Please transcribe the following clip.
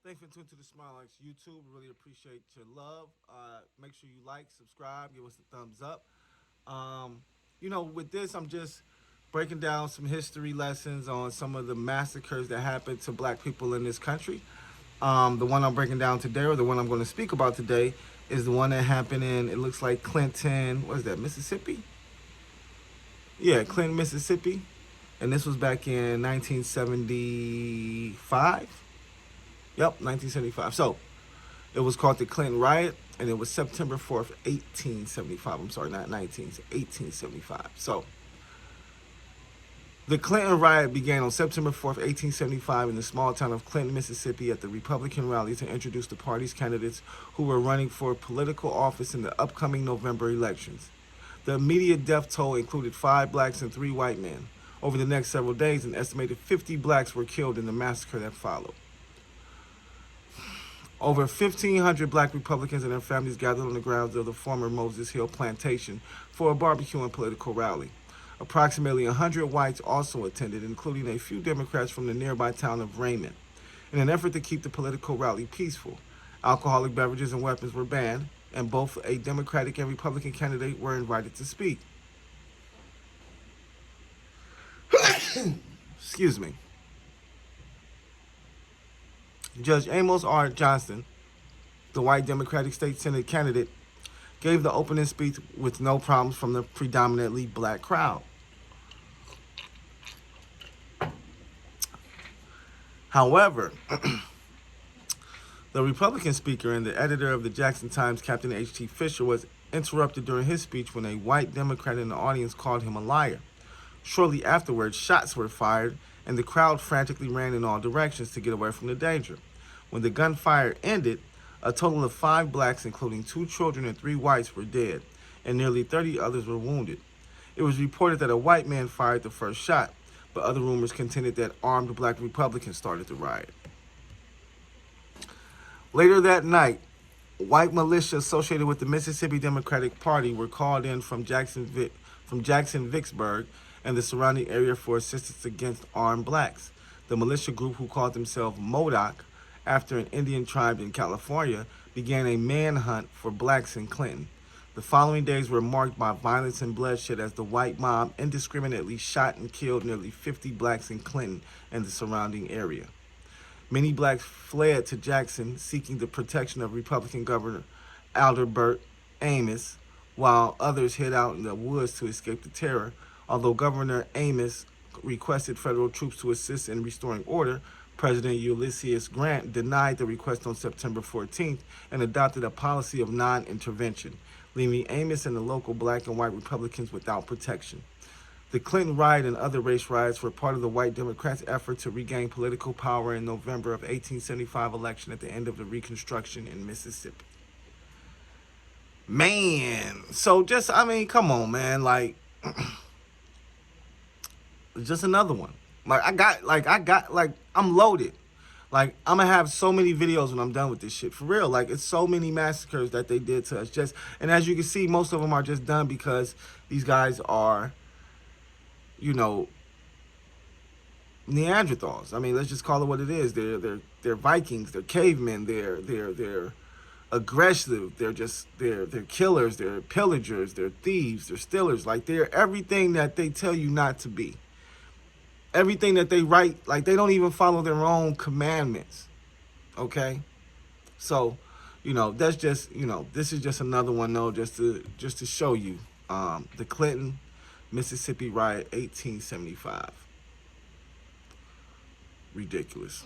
Thanks for tuning to the Smartalecs YouTube. Really appreciate your love. Make sure you like, subscribe, give us a thumbs up. Um, with this, I'm just breaking down some history lessons on some of the massacres that happened to black people in this country. The one I'm breaking down today, or the one I'm going to speak about today, is the one that happened in, it looks like Clinton, what is that, Mississippi? Yeah, Clinton, Mississippi. And this was back in 1975. Yep, 1975. So it was called the Clinton riot, and it was September 4th, 1875. I'm sorry, not 19, 1875. So the Clinton riot began on September 4th, 1875 in the small town of Clinton, Mississippi at the Republican rally to introduce the party's candidates who were running for political office in the upcoming November elections. The immediate death toll included 5 blacks and 3 white men. Over the next several days, an estimated 50 blacks were killed in the massacre that followed. Over 1,500 black Republicans and their families gathered on the grounds of the former Moses Hill plantation for a barbecue and political rally. Approximately 100 whites also attended, including a few Democrats from the nearby town of Raymond. In an effort to keep the political rally peaceful, alcoholic beverages and weapons were banned, and both a Democratic and Republican candidate were invited to speak. Excuse me. Judge Amos R. Johnson, the white Democratic State Senate candidate, gave the opening speech with no problems from the predominantly black crowd. However, the Republican speaker and the editor of the Jackson Times, Captain H.T. Fisher, was interrupted during his speech when a white Democrat in the audience called him a liar. Shortly afterwards, shots were fired, and the crowd frantically ran in all directions to get away from the danger. When the gunfire ended, a total of 5 blacks, including 2 children and 3 whites, were dead, and nearly 30 others were wounded. It was reported that a white man fired the first shot, but other rumors contended that armed black Republicans started the riot. Later that night, white militia associated with the Mississippi Democratic Party were called in from Jackson-Vicksburg and the surrounding area for assistance against armed blacks. The militia group, who called themselves MODOK, after an Indian tribe in California, began a manhunt for blacks in Clinton. The following days were marked by violence and bloodshed as the white mob indiscriminately shot and killed nearly 50 blacks in Clinton and the surrounding area. Many blacks fled to Jackson, seeking the protection of Republican Governor Albert Amos, while others hid out in the woods to escape the terror. Although Governor Amos requested federal troops to assist in restoring order, President Ulysses Grant denied the request on September 14th and adopted a policy of non-intervention, leaving Amos and the local black and white Republicans without protection. The Clinton riot and other race riots were part of the white Democrats' effort to regain political power in November of 1875 election at the end of the Reconstruction in Mississippi. Man, so come on, man, just another one. I'm loaded. I'm gonna have so many videos when I'm done with this shit. For real, it's so many massacres that they did to us. And as you can see, most of them are just done because these guys are, Neanderthals. I mean, let's just call it what it is. They're Vikings. They're cavemen. They're aggressive. They're killers. They're pillagers. They're thieves. They're stealers. They're everything that they tell you not to be. Everything that they write, they don't even follow their own commandments. Okay? So, that's just, this is just another one, though, just to show you the Clinton, Mississippi riot, 1875. Ridiculous.